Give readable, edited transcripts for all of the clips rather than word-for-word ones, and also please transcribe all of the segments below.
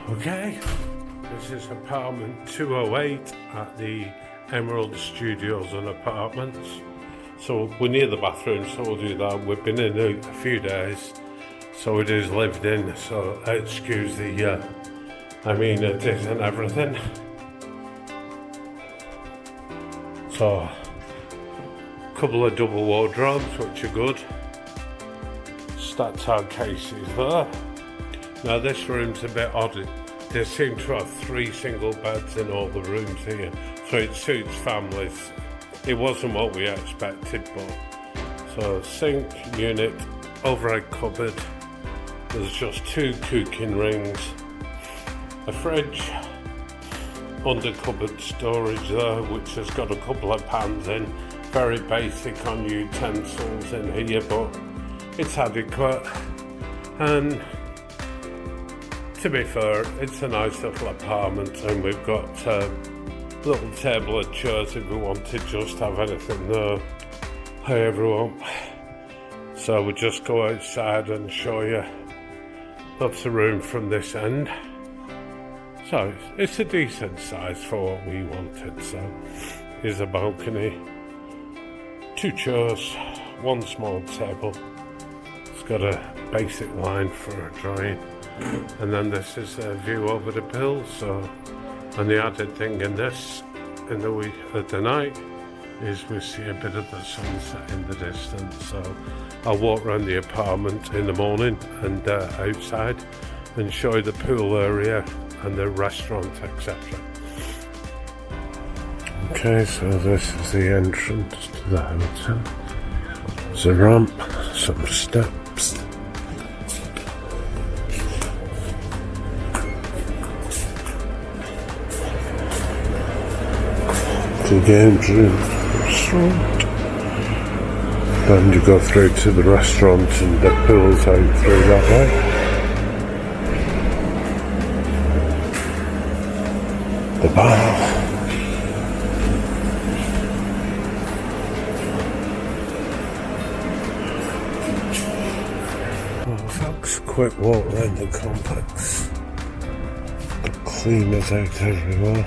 Okay, this is apartment 208 at the Emerald Studios and Apartments. So we're near the bathroom, so we'll do that. We've been in a few days, so it is lived in, so excuse the, it is and everything. So, a couple of double wardrobes, which are good. Stacked tile cases there. Now this room's a bit odd. They seem to have 3 single beds in all the rooms here, so it suits families. It wasn't what we expected, but so sink, unit, overhead cupboard. There's just 2 cooking rings, a fridge, under cupboard storage there, which has got a couple of pans in. Very basic on utensils in here, but it's adequate. And to be fair, it's a nice little apartment, and we've got a little table and chairs if we want to just have anything there. Hi everyone. So we'll just go outside and show you lots of room from this end. So it's a decent size for what we wanted. So here's a balcony, 2 chairs, 1 small table. It's got a basic line for drying. And then this is a view over the pool. So, and the added thing in this, at the night, is we see a bit of the sunset in the distance. So I'll walk around the apartment in the morning and outside and show you the pool area and the restaurant, etc. Okay, so this is the entrance to the hotel. There's a ramp, some steps. The games room, restaurant. Then you go through to the restaurant and the pool's out through that way. The bar. Well folks, quick walk around the complex. The cleaners out everywhere.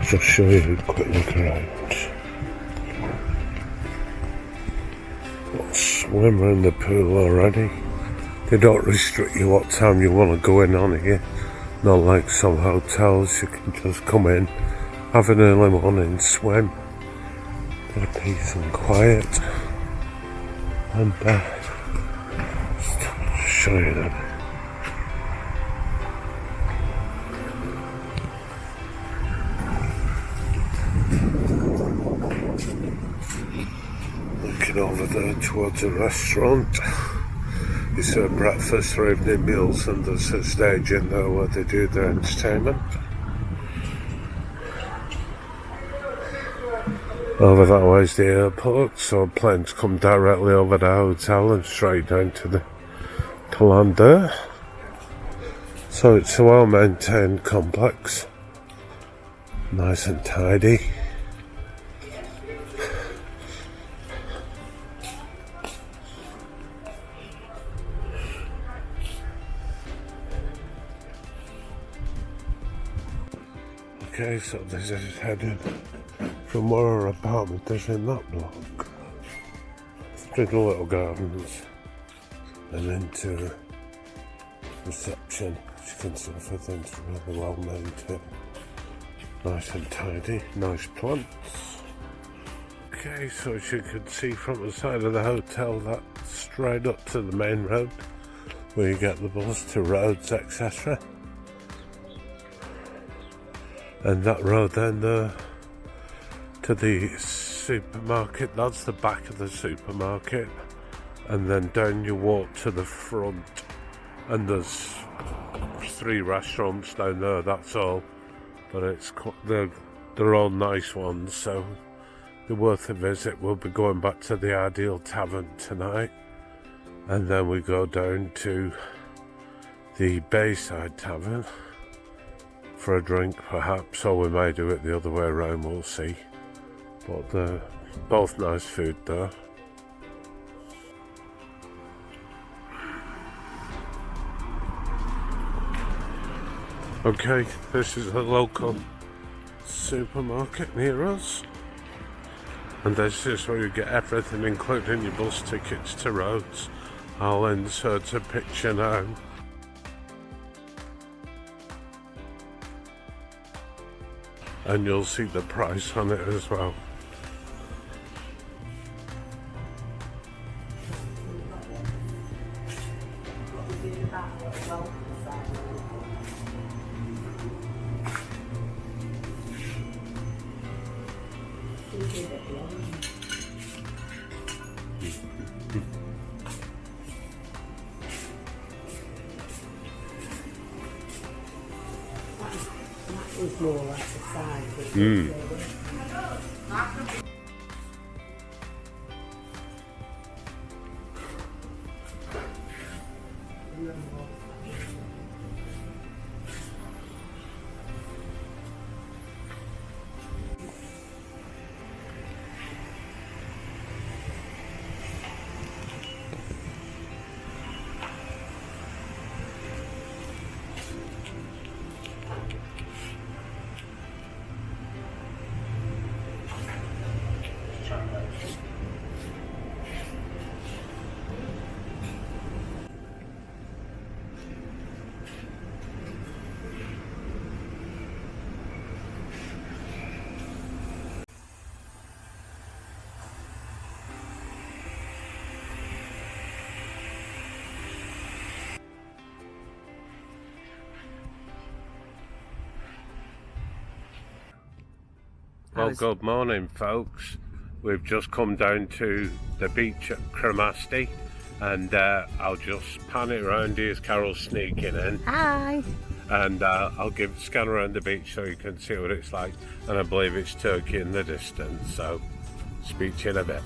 Just show you a quick look around. Got a swimmer in the pool already. They don't restrict you what time you want to go in on here. Not like some hotels, you can just come in, have an early morning swim, bit of peace and quiet, and just show you that. Looking over there towards a restaurant. You serve breakfast or evening meals, and there's a stage in there where they do their entertainment. Over that way is the airport, so planes come directly over the hotel and straight down to land there. So it's a well-maintained complex, nice and tidy. Okay, so this is heading from where our apartment is in that block through the little gardens and into reception. As you can see, everything's really well maintained, nice and tidy, nice plants. Okay, so as you can see from the side of the hotel, that's straight up to the main road where you get the bus to roads, etc. And that road then to the supermarket, that's the back of the supermarket, and then down you walk to the front, and there's 3 restaurants down there, that's all, but they're all nice ones, so they're worth a visit. We'll be going back to the Ideal Tavern tonight, and then we go down to the Bayside Tavern for a drink perhaps, or we may do it the other way around, we'll see. But they're both nice food there. Okay, this is a local supermarket near us, and this is where you get everything, including your bus tickets to Rhodes. I'll insert a picture now. And you'll see the price on it as well. It's more like the size. Well, good morning, folks. We've just come down to the beach at Kremasti, and I'll just pan it around. Here's Carol sneaking in. Hi. And I'll scan around the beach so you can see what it's like. And I believe it's Turkey in the distance, so speak to you in a bit.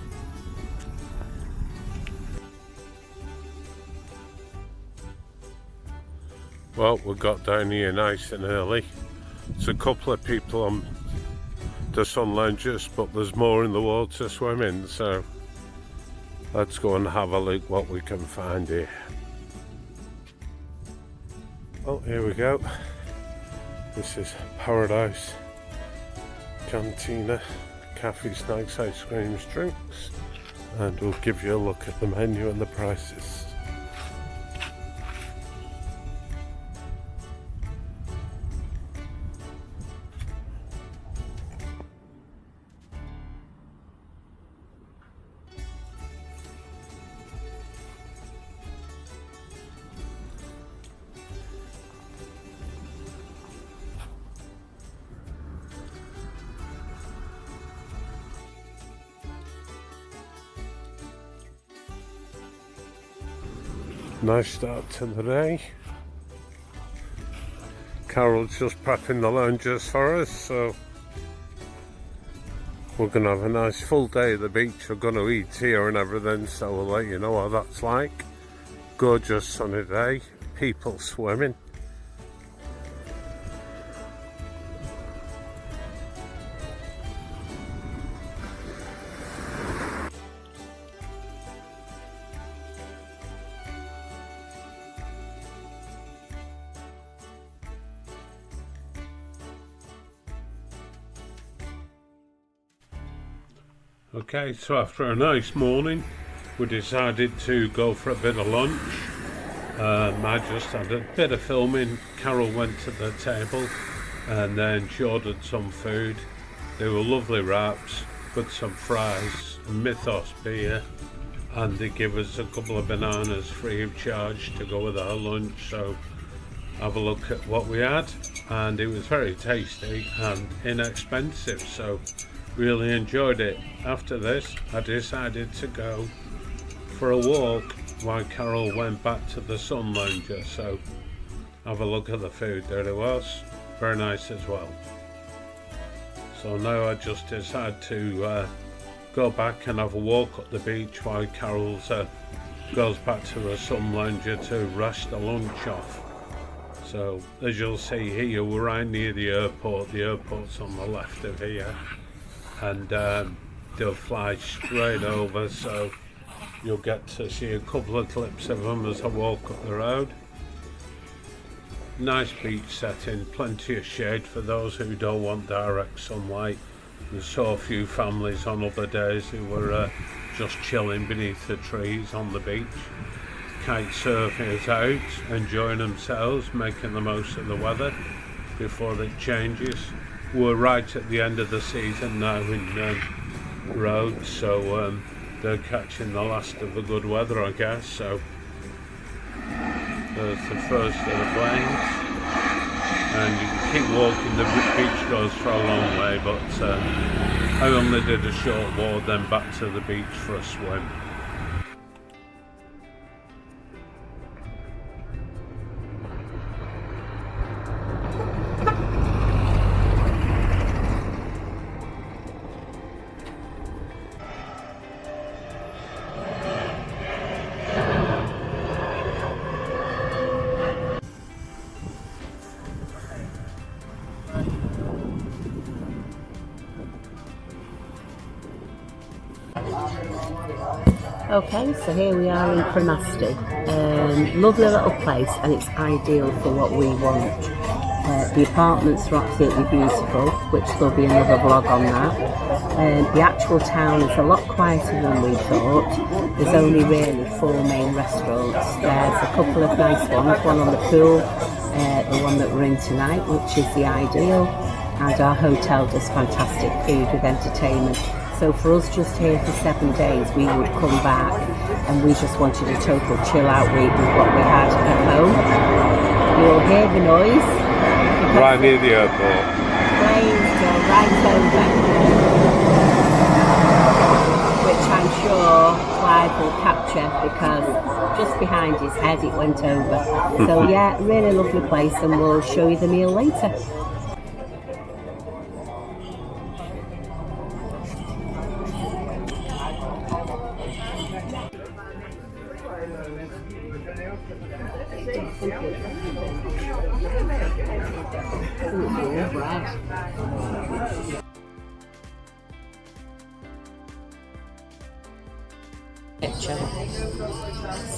Well, we got down here nice and early. There's a couple of people on the sun lounges, but there's more in the water swimming, so let's go and have a look what we can find here. Well, here we go. This is Paradise Cantina, Cafe, Snacks, Ice Creams, Drinks, and we'll give you a look at the menu and the prices. Nice start to the day. Carol's just prepping the lounges for us, so we're going to have a nice full day at the beach. We're going to eat here and everything, so we'll let you know what that's like. Gorgeous sunny day, people swimming. Okay, so after a nice morning, we decided to go for a bit of lunch. I just had a bit of filming. Carol went to the table and then she ordered some food. They were lovely wraps, got some fries, a Mythos beer, and they give us a couple of bananas free of charge to go with our lunch. So have a look at what we had, and it was very tasty and inexpensive, so really enjoyed it. After this, I decided to go for a walk while Carol went back to the sun lounger, so have a look at the food. There it was, very nice as well. So now I just decided to go back and have a walk up the beach while Carol goes back to her sun lounger to rest the lunch off. So as you'll see here, we're right near the airport. The airport's on the left of here, and they'll fly straight over, so you'll get to see a couple of clips of them as I walk up the road. Nice beach setting, plenty of shade for those who don't want direct sunlight. We saw a few families on other days who were just chilling beneath the trees on the beach. Kite surfers out, enjoying themselves, making the most of the weather before it changes. We're right at the end of the season now in Rhodes, so they're catching the last of the good weather, I guess. So there's the first of the planes, and you can keep walking. The beach goes for a long way, but I only did a short walk, then back to the beach for a swim. Okay, so here we are in Kremasti. Lovely little place, and it's ideal for what we want. The apartments are absolutely beautiful, which there'll be another vlog on that. The actual town is a lot quieter than we thought. There's only really 4 main restaurants. There's a couple of nice ones, one on the pool, the one that we're in tonight, which is the ideal, and our hotel does fantastic food with entertainment. So for us just here for 7 days, we would come back and we just wanted a total chill out week with what we had at home. You'll hear the noise. Right near the airport. Planes go right over, which I'm sure Clive will capture because just behind his head it went over. So yeah, really lovely place, and we'll show you the meal later.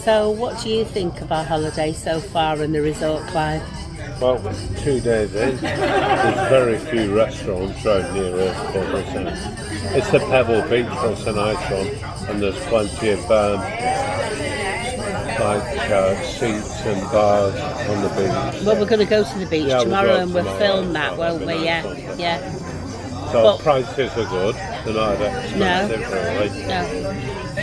So what do you think of our holiday so far in the resort, Clive? Well, 2 days in, there's very few restaurants right near us, but it's a pebble beach, so it's a nice one, and there's plenty of seats and bars on the beach. Well, we're going to go to the beach tomorrow, and we'll film that, That'll won't we? Nice. Yeah. So prices are good, they're not expensive really. No.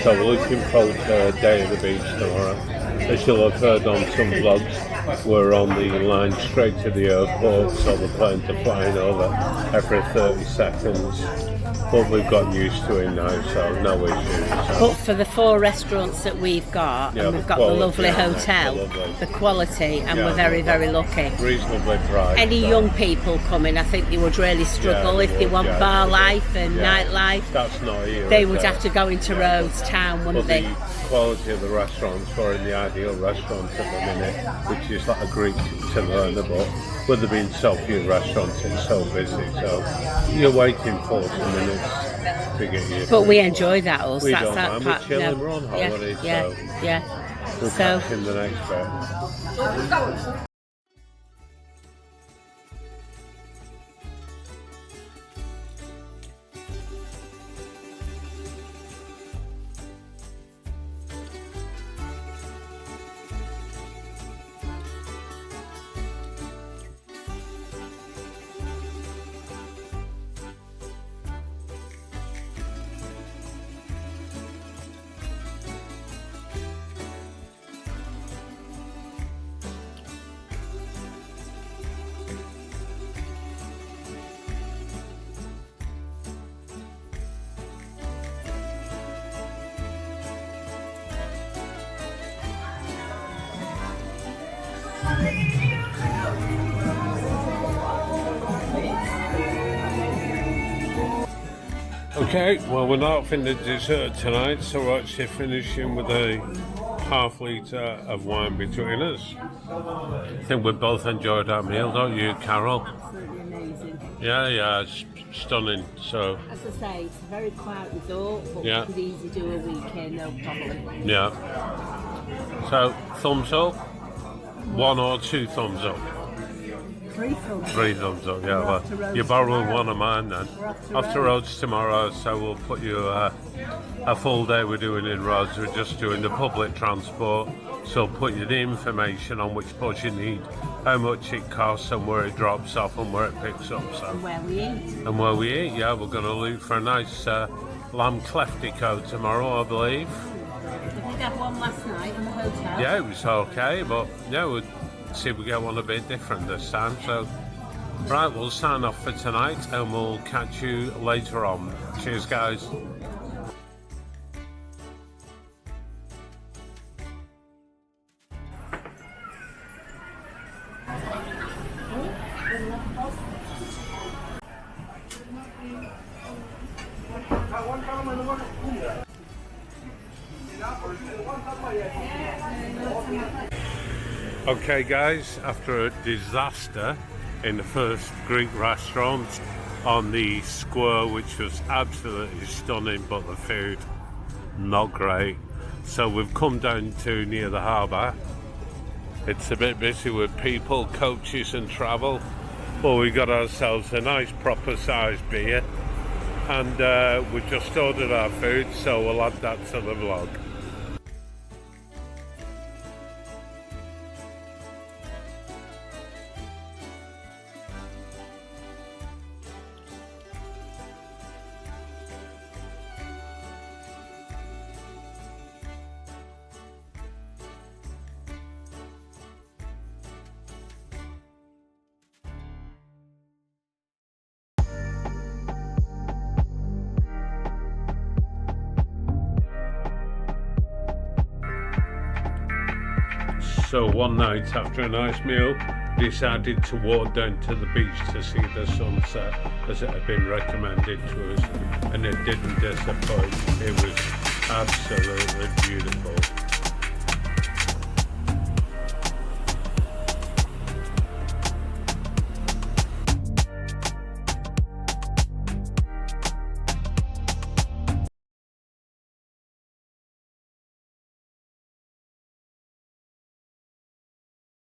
So we're looking forward to a day at the beach tomorrow. As you'll have heard on some vlogs, we're on the line straight to the airport, so the planes are flying over every 30 seconds. But we've gotten used to it now, so no issues. But for the 4 restaurants that we've got, and we've got the lovely hotel, the quality, and we're very, very lucky. Reasonably priced. Any young people coming, I think they would really struggle if they want bar life and nightlife. That's not here. They would have to go into Rhodes town, wouldn't they? The quality of the restaurants are in the ideal restaurants at the minute, which is like a Greek to learn about. With there being so few restaurants, it's so busy, so you're waiting 40 minutes to get your But we enjoy that also. We That's don't that mind, part. we're chilling, we're on holiday, so we're catching the next bit. Okay, well we're not having the dessert tonight, so we're actually finishing with a ½ litre of wine between us. I think we both enjoyed our meal, don't you, Carol? Absolutely amazing. Yeah, it's stunning. So, as I say, it's a very quiet resort, but we could easily do a week here, no problem. Yeah. So, thumbs up? 1 or 2 thumbs up? 3 thumbs. 3 thumbs up, yeah. We're off to Well, Rhodes you're borrowing tomorrow. one of mine then. We're off to Off to Rhodes tomorrow, so we'll put you a full day we're doing in Rhodes. We're just doing the public transport, so we'll put you the information on which bus you need, how much it costs, and where it drops off and where it picks up. So. And where we eat. And where we eat, yeah, we're going to look for a nice lamb cleftico tomorrow, I believe. We did have one last night in the hotel. Yeah, it was okay, but yeah, we'll see if we get one a bit different this time. So, right, we'll sign off for tonight and we'll catch you later on. Cheers, guys. Okay guys, after a disaster in the first Greek restaurant on the square, which was absolutely stunning, but the food not great, so we've come down to near the harbour. It's a bit busy with people, coaches and travel, but we got ourselves a nice proper sized beer, and we just ordered our food, so we'll add that to the vlog. So one night after a nice meal, decided to walk down to the beach to see the sunset as it had been recommended to us, and it didn't disappoint. It was absolutely beautiful.